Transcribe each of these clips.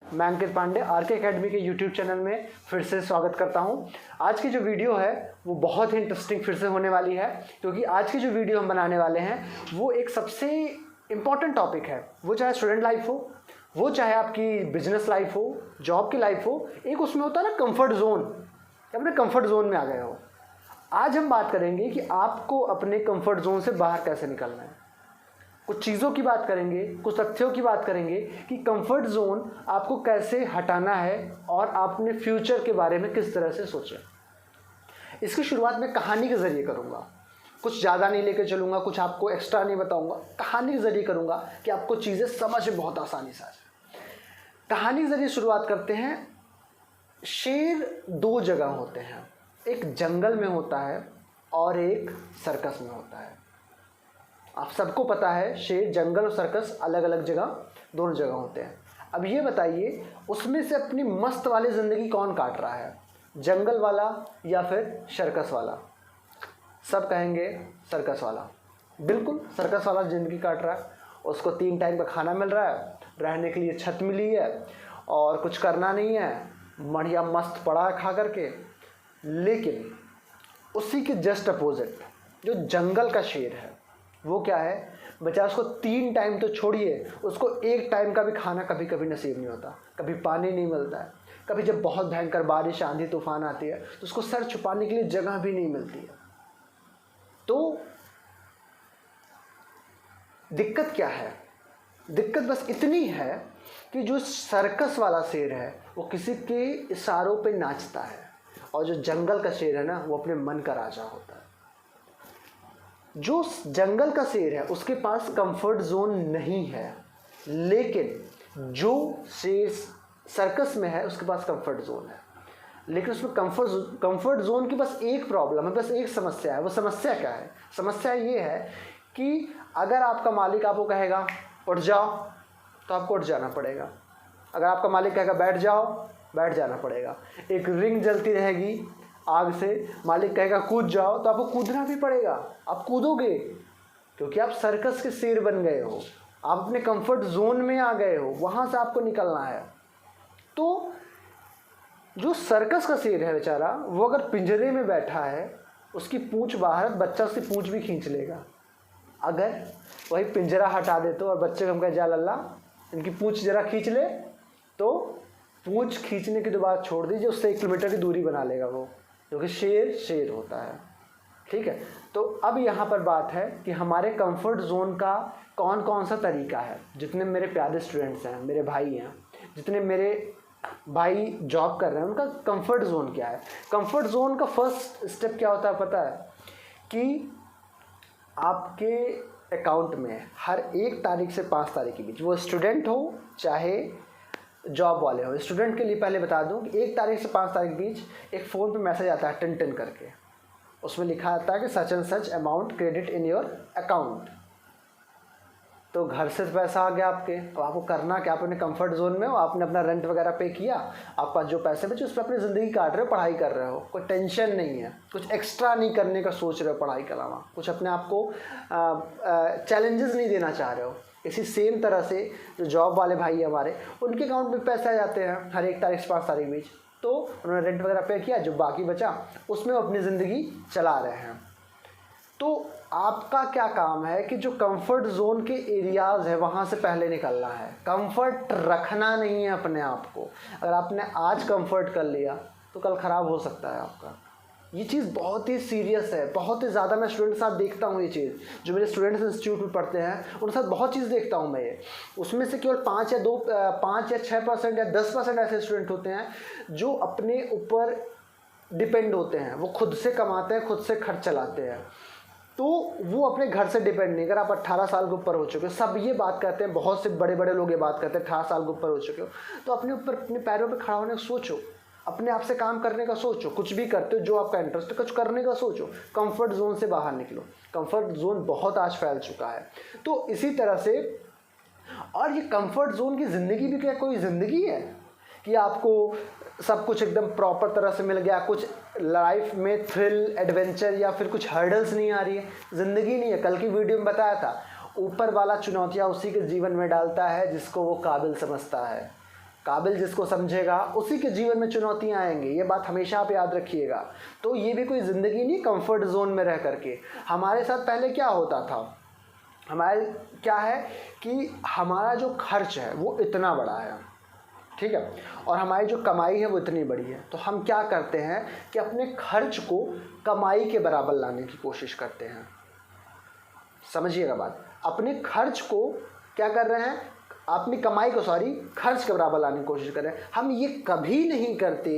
मैं अंकित Pandey R K academy के YouTube channel में फिर से स्वागत करता हूं। आज की जो वीडियो है वो बहुत ही इंटरेस्टिंग फिर से होने वाली है, क्योंकि आज की जो वीडियो हम बनाने वाले हैं वो एक सबसे इम्पॉर्टेंट टॉपिक है। वो चाहे स्टूडेंट लाइफ हो, वो चाहे आपकी बिजनेस लाइफ हो, जॉब की लाइफ हो, एक उसमें होता है ना कंफर्ट जोन, अपने कंफर्ट जोन में आ गए हो। आज हम बात करेंगे कि आपको अपने कंफर्ट जोन से बाहर कैसे निकलना है। कुछ चीज़ों की बात करेंगे, कुछ तथ्यों की बात करेंगे कि कंफर्ट जोन आपको कैसे हटाना है और आप अपने फ्यूचर के बारे में किस तरह से सोचें। इसकी शुरुआत मैं कहानी के ज़रिए करूँगा, कुछ ज़्यादा नहीं लेकर चलूँगा, कुछ आपको एक्स्ट्रा नहीं बताऊँगा, कहानी के ज़रिए करूँगा कि आपको चीज़ें समझ में बहुत आसानी से आ जाए। कहानी के ज़रिए शुरुआत करते हैं। शेर दो जगह होते हैं, एक जंगल में होता है और एक सर्कस में होता है। आप सबको पता है शेर, जंगल और सर्कस अलग अलग जगह, दोनों जगह होते हैं। अब ये बताइए उसमें से अपनी मस्त वाली ज़िंदगी कौन काट रहा है, जंगल वाला या फिर सर्कस वाला? सब कहेंगे सर्कस वाला। बिल्कुल सर्कस वाला ज़िंदगी काट रहा है। उसको 3 टाइम का खाना मिल रहा है, रहने के लिए छत मिली है और कुछ करना नहीं है, बढ़िया मस्त पड़ा है खा करके। लेकिन उसी के जस्ट अपोजिट जो जंगल का शेर है वो क्या है, बच्चा उसको 3 टाइम तो छोड़िए, उसको 1 टाइम का भी खाना कभी कभी नसीब नहीं होता, कभी पानी नहीं मिलता है, कभी जब बहुत भयंकर बारिश आंधी तूफान आती है तो उसको सर छुपाने के लिए जगह भी नहीं मिलती है। तो दिक्कत क्या है? दिक्कत बस इतनी है कि जो सर्कस वाला शेर है वो किसी के इशारों पे नाचता है, और जो जंगल का शेर है ना वो अपने मन का राजा होता है। जो जंगल का शेर है उसके पास कंफर्ट जोन नहीं है, लेकिन जो शेर सर्कस में है उसके पास कंफर्ट जोन है। लेकिन उसमें कंफर्ट जोन की बस एक प्रॉब्लम है, बस एक समस्या है। वो समस्या क्या है? समस्या ये है कि अगर आपका मालिक आपको कहेगा उठ जाओ तो आपको उठ जाना पड़ेगा। अगर आपका मालिक कहेगा बैठ जाओ, बैठ जाना पड़ेगा। एक रिंग जलती रहेगी आग से, मालिक कहेगा कूद जाओ तो आपको कूदना भी पड़ेगा। आप कूदोगे क्योंकि आप सर्कस के शेर बन गए हो, आप अपने कंफर्ट जोन में आ गए हो, वहाँ से आपको निकलना है। तो जो सर्कस का शेर है बेचारा, वो अगर पिंजरे में बैठा है, उसकी पूंछ बाहर, बच्चा उसकी पूंछ भी खींच लेगा। अगर वही पिंजरा हटा दे तो और बच्चे को हम कहे जा लल्ला इनकी पूंछ जरा खींच ले, तो पूंछ खींचने के बाद छोड़ दीजिए, उससे 1 किलोमीटर की दूरी बना लेगा वो, क्योंकि शेर शेर होता है। ठीक है, तो अब यहाँ पर बात है कि हमारे कंफर्ट जोन का कौन कौन सा तरीका है। जितने मेरे प्यारे स्टूडेंट्स हैं, मेरे भाई हैं, जितने मेरे भाई जॉब कर रहे हैं, उनका कंफर्ट जोन क्या है? कंफर्ट जोन का फर्स्ट स्टेप क्या होता है पता है? कि आपके अकाउंट में हर 1 तारीख से 5 तारीख के बीच, वो स्टूडेंट हो चाहे जॉब वाले हो। स्टूडेंट के लिए पहले बता दूं कि 1 तारीख से 5 तारीख के बीच एक फ़ोन पे मैसेज आता है टिन करके, उसमें लिखा आता है कि such and such amount credit in your account. तो घर से पैसा आ गया आपके। अब आपको करना क्या? आप अपने कंफर्ट जोन में हो, आपने अपना रेंट वगैरह पे किया, आपके पास जो पैसे बचे उस पर अपनी ज़िंदगी काट रहे हो, पढ़ाई कर रहे हो, कोई टेंशन नहीं है, कुछ एक्स्ट्रा नहीं करने का सोच रहे हो पढ़ाई के अलावा, कुछ अपने आप को चैलेंजेस नहीं देना चाह रहे हो। इसी सेम तरह से जो जॉब वाले भाई हमारे, उनके अकाउंट में पैसे आ जाते हैं हर 1 तारीख से 5 तारीख के बीच, तो उन्होंने रेंट वगैरह पे किया, जो बाकी बचा उसमें वो अपनी ज़िंदगी चला रहे हैं। तो आपका क्या काम है कि जो कंफर्ट जोन के एरियाज़ है वहाँ से पहले निकलना है। कंफर्ट रखना नहीं है अपने आप को। अगर आपने आज कंफर्ट कर लिया तो कल ख़राब हो सकता है आपका। ये चीज़ बहुत ही सीरियस है, बहुत ही ज़्यादा। मैं स्टूडेंट के साथ देखता हूँ ये चीज़, जो मेरे स्टूडेंट्स इंस्टीट्यूट में पढ़ते हैं उनके साथ बहुत चीज़ देखता हूँ मैं। ये उसमें से केवल 5 या 6% या 10% ऐसे स्टूडेंट होते हैं जो अपने ऊपर डिपेंड होते हैं। वो खुद से कमाते हैं, खुद से खर्च चलाते हैं, तो वो अपने घर से डिपेंड नहीं। अगर आप 18 साल के ऊपर हो चुके हो, सब ये बात कहते हैं, बहुत से बड़े बड़े लोग ये बात कहते हैं 18 साल के ऊपर हो चुके हो, तो अपने ऊपर, अपने पैरों पे खड़ा होने का सोचो, अपने आप से काम करने का सोचो। कुछ भी करते हो जो आपका इंटरेस्ट है, कुछ करने का सोचो। कंफर्ट जोन से बाहर निकलो। कंफर्ट जोन बहुत आज फैल चुका है। तो इसी तरह से, और ये कंफर्ट जोन की ज़िंदगी भी क्या कोई ज़िंदगी है कि आपको सब कुछ एकदम प्रॉपर तरह से मिल गया, कुछ लाइफ में थ्रिल, एडवेंचर या फिर कुछ हर्डल्स नहीं आ रही है? ज़िंदगी नहीं है। कल की वीडियो में बताया था, ऊपर वाला चुनौतियाँ उसी के जीवन में डालता है जिसको वो काबिल समझता है। काबिल जिसको समझेगा उसी के जीवन में चुनौतियां आएंगी, ये बात हमेशा आप याद रखिएगा। तो ये भी कोई ज़िंदगी नहीं कंफर्ट जोन में रह करके। हमारे साथ पहले क्या होता था, हमारे क्या है कि हमारा जो खर्च है वो इतना बड़ा है, ठीक है, और हमारी जो कमाई है वो इतनी बड़ी है। तो हम क्या करते हैं कि अपने खर्च को कमाई के बराबर लाने की कोशिश करते हैं। समझिएगा बात, अपने खर्च को क्या कर रहे हैं, अपनी कमाई को खर्च के बराबर लाने की कोशिश कर रहे हैं। हम ये कभी नहीं करते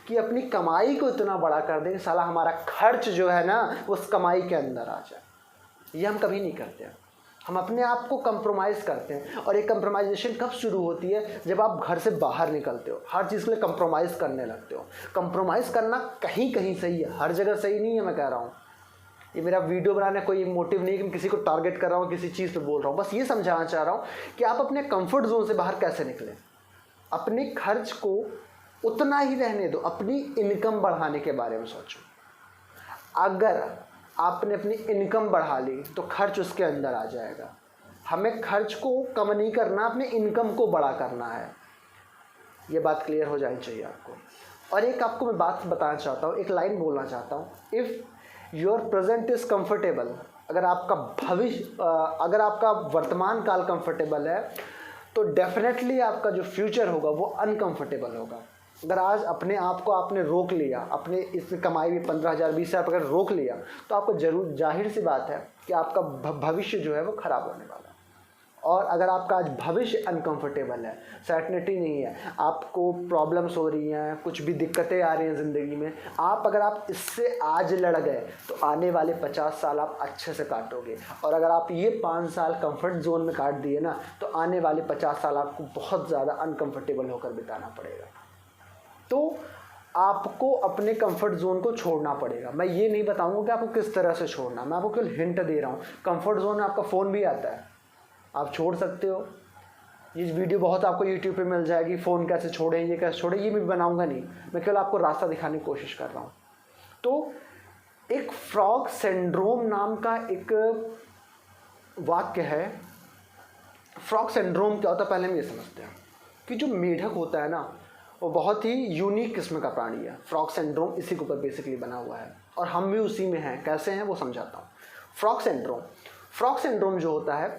कि अपनी कमाई को इतना बड़ा कर दें साला हमारा खर्च जो है ना उस कमाई के अंदर आ जाए। ये हम कभी नहीं करते हैं। हम अपने आप को कंप्रोमाइज़ करते हैं। और ये कंप्रोमाइजेशन कब शुरू होती है, जब आप घर से बाहर निकलते हो, हर चीज़ के लिए कंप्रोमाइज़ करने लगते हो। कंप्रोमाइज़ करना कहीं कहीं सही है, हर जगह सही नहीं है। मैं कह रहा हूँ, ये मेरा वीडियो बनाने कोई मोटिव नहीं कि मैं किसी को टारगेट कर रहा हूँ, किसी चीज़ पे बोल रहा हूँ। बस ये समझाना चाह रहा हूँ कि आप अपने कंफर्ट जोन से बाहर कैसे निकलें। अपने खर्च को उतना ही रहने दो, अपनी इनकम बढ़ाने के बारे में सोचो। अगर आपने अपनी इनकम बढ़ा ली तो खर्च उसके अंदर आ जाएगा। हमें खर्च को कम नहीं करना, अपने इनकम को बड़ा करना है। ये बात क्लियर हो जानी चाहिए आपको। और एक आपको मैं बात बताना चाहता हूँ, एक लाइन बोलना चाहता हूँ, if your present is comfortable, अगर आपका भविष्य अगर आपका वर्तमान काल कंफर्टेबल है तो डेफिनेटली आपका जो फ्यूचर होगा वो अनकंफर्टेबल होगा। अगर आज अपने आप को आपने रोक लिया, अपने इस कमाई में 15,000 20,000 अगर रोक लिया तो आपको जरूर जाहिर सी बात है कि आपका भविष्य जो है वो ख़राब होने वाला है। और अगर आपका आज भविष्य अनकंफर्टेबल है, सर्टेनिटी नहीं है, आपको प्रॉब्लम्स हो रही हैं, कुछ भी दिक्कतें आ रही हैं ज़िंदगी में, अगर आप इससे आज लड़ गए तो आने वाले 50 साल आप अच्छे से काटोगे। और अगर आप ये 5 साल कंफर्ट जोन में काट दिए ना तो आने वाले 50 साल आपको बहुत ज़्यादा अनकंफर्टेबल होकर बिताना पड़ेगा। तो आपको अपने कंफर्ट जोन को छोड़ना पड़ेगा। मैं ये नहीं बताऊँगा कि आपको किस तरह से छोड़ना, मैं आपको केवल हिंट दे रहा हूँ। कंफर्ट जोन में आपका फ़ोन भी आता है, आप छोड़ सकते हो। ये वीडियो बहुत आपको यूट्यूब पे मिल जाएगी, फ़ोन कैसे छोड़ें, ये कैसे छोड़ें, ये मैं बनाऊंगा नहीं, मैं केवल आपको रास्ता दिखाने की कोशिश कर रहा हूँ। तो एक फ्रॉग सिंड्रोम नाम का एक वाक्य है। फ्रॉग सिंड्रोम क्या होता है पहले हम ये समझते हैं कि जो मेढक होता है ना वो बहुत ही यूनिक किस्म का प्राणी है। फ्रॉग सिंड्रोम इसी के ऊपर बेसिकली बना हुआ है और हम भी उसी में हैं। कैसे हैं वो समझाता हूँ। फ्रॉग सिंड्रोम जो होता है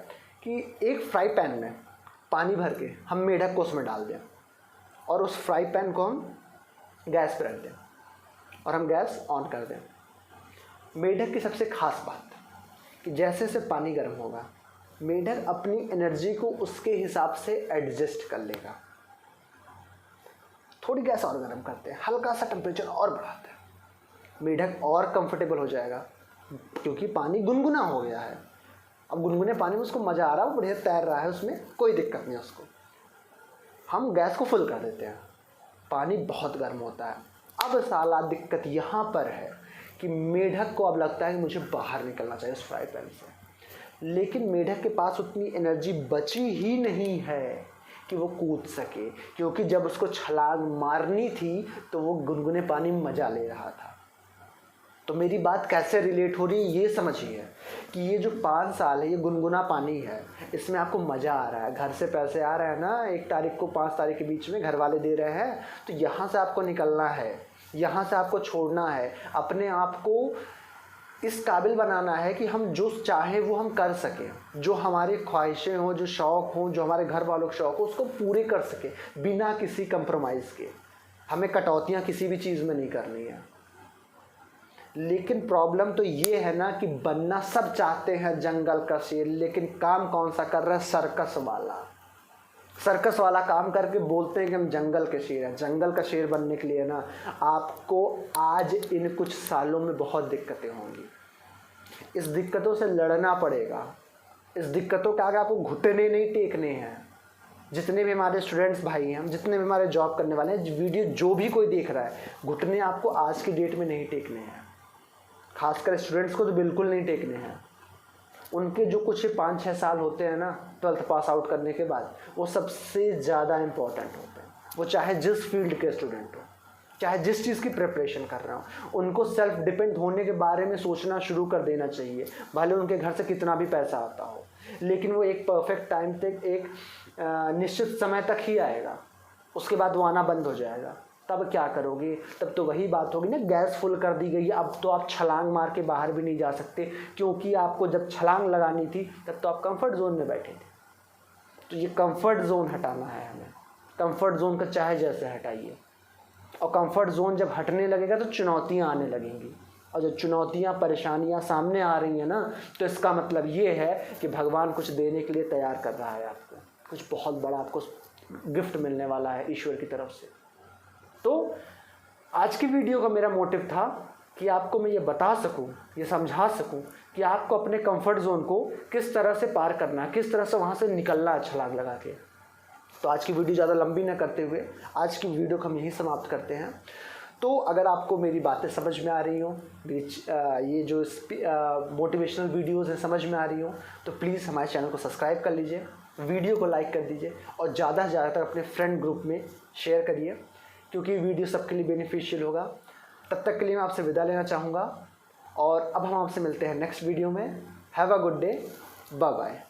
कि एक फ्राई पैन में पानी भर के हम मेढक को उसमें डाल दें और उस फ्राई पैन को हम गैस पर रख दें और हम गैस ऑन कर दें। मेढक की सबसे खास बात कि जैसे से पानी गर्म होगा मेढक अपनी एनर्जी को उसके हिसाब से एडजस्ट कर लेगा। थोड़ी गैस और गर्म करते हैं, हल्का सा टेम्परेचर और बढ़ाते हैं, मेढक और कंफर्टेबल हो जाएगा क्योंकि पानी गुनगुना हो गया है। अब गुनगुने पानी में उसको मज़ा आ रहा है, वो बढ़िया तैर रहा है, उसमें कोई दिक्कत नहीं है उसको। हम गैस को फुल कर देते हैं, पानी बहुत गर्म होता है। अब साला दिक्कत यहाँ पर है कि मेढक को अब लगता है कि मुझे बाहर निकलना चाहिए उस फ्राई पैन से, लेकिन मेढक के पास उतनी एनर्जी बची ही नहीं है कि वो कूद सके, क्योंकि जब उसको छलांग मारनी थी तो वो गुनगुने पानी में मज़ा ले रहा था। तो मेरी बात कैसे रिलेट हो रही है ये समझिए कि ये जो 5 साल है ये गुनगुना पानी है, इसमें आपको मज़ा आ रहा है, घर से पैसे आ रहे हैं ना, 1 तारीख को 5 तारीख के बीच में घर वाले दे रहे हैं, तो यहाँ से आपको निकलना है, यहाँ से आपको छोड़ना है, अपने आप को इस काबिल बनाना है कि हम जो चाहें वो हम कर सकें, जो हमारी ख्वाहिशें हों, जो शौक़ हों, जो हमारे घर वालों के शौक़ हो उसको पूरे कर सकें बिना किसी कंप्रोमाइज़ के। हमें कटौतियाँ किसी भी चीज़ में नहीं करनी है। लेकिन प्रॉब्लम तो ये है ना कि बनना सब चाहते हैं जंगल का शेर, लेकिन काम कौन सा कर रहा है, सर्कस वाला काम करके बोलते हैं कि हम जंगल के शेर हैं। जंगल का शेर बनने के लिए ना आपको आज इन कुछ सालों में बहुत दिक्कतें होंगी, इस दिक्कतों से लड़ना पड़ेगा। इस दिक्कतों के आगे आपको घुटने नहीं टेकने हैं। जितने भी हमारे स्टूडेंट्स भाई हैं, जितने भी हमारे जॉब करने वाले हैं, वीडियो जो भी कोई देख रहा है, घुटने आपको आज की डेट में नहीं टेकने हैं। खासकर स्टूडेंट्स को तो बिल्कुल नहीं टेकने हैं। उनके जो कुछ 5-6 साल होते हैं ना 12th पास आउट करने के बाद, वो सबसे ज़्यादा इम्पॉर्टेंट होते हैं। वो चाहे जिस फील्ड के स्टूडेंट हो, चाहे जिस चीज़ की प्रिपरेशन कर रहा हो, उनको सेल्फ डिपेंड होने के बारे में सोचना शुरू कर देना चाहिए। भले उनके घर से कितना भी पैसा आता हो, लेकिन वो एक परफेक्ट टाइम तक, एक निश्चित समय तक ही आएगा। उसके बाद वो आना बंद हो जाएगा। तब क्या करोगे? तब तो वही बात होगी ना, गैस फुल कर दी गई है, अब तो आप छलांग मार के बाहर भी नहीं जा सकते, क्योंकि आपको जब छलांग लगानी थी तब तो आप कंफर्ट जोन में बैठे थे। तो ये कंफर्ट जोन हटाना है हमें। कंफर्ट जोन का चाहे जैसे हटाइए, और कंफर्ट जोन जब हटने लगेगा तो चुनौतियाँ आने लगेंगी, और जब चुनौतियाँ परेशानियाँ सामने आ रही हैं ना, तो इसका मतलब ये है कि भगवान कुछ देने के लिए तैयार कर रहा है आपको, कुछ बहुत बड़ा आपको गिफ्ट मिलने वाला है ईश्वर की तरफ से। तो आज की वीडियो का मेरा मोटिव था कि आपको मैं ये बता सकूं, ये समझा सकूं कि आपको अपने कंफर्ट जोन को किस तरह से पार करना है, किस तरह से वहाँ से निकलना है छलांग लगा के। तो आज की वीडियो ज़्यादा लंबी ना करते हुए आज की वीडियो को हम यहीं समाप्त करते हैं। तो अगर आपको मेरी बातें समझ में आ रही हो, ये जो मोटिवेशनल वीडियोज़ हैं समझ में आ रही हो, तो प्लीज़ हमारे चैनल को सब्सक्राइब कर लीजिए, वीडियो को लाइक कर दीजिए, और ज़्यादा से ज़्यादा अपने फ्रेंड ग्रुप में शेयर करिए, क्योंकि वीडियो सबके लिए बेनिफिशियल होगा। तब तक के लिए मैं आपसे विदा लेना चाहूँगा, और अब हम आपसे मिलते हैं नेक्स्ट वीडियो में। Have a good day, bye bye.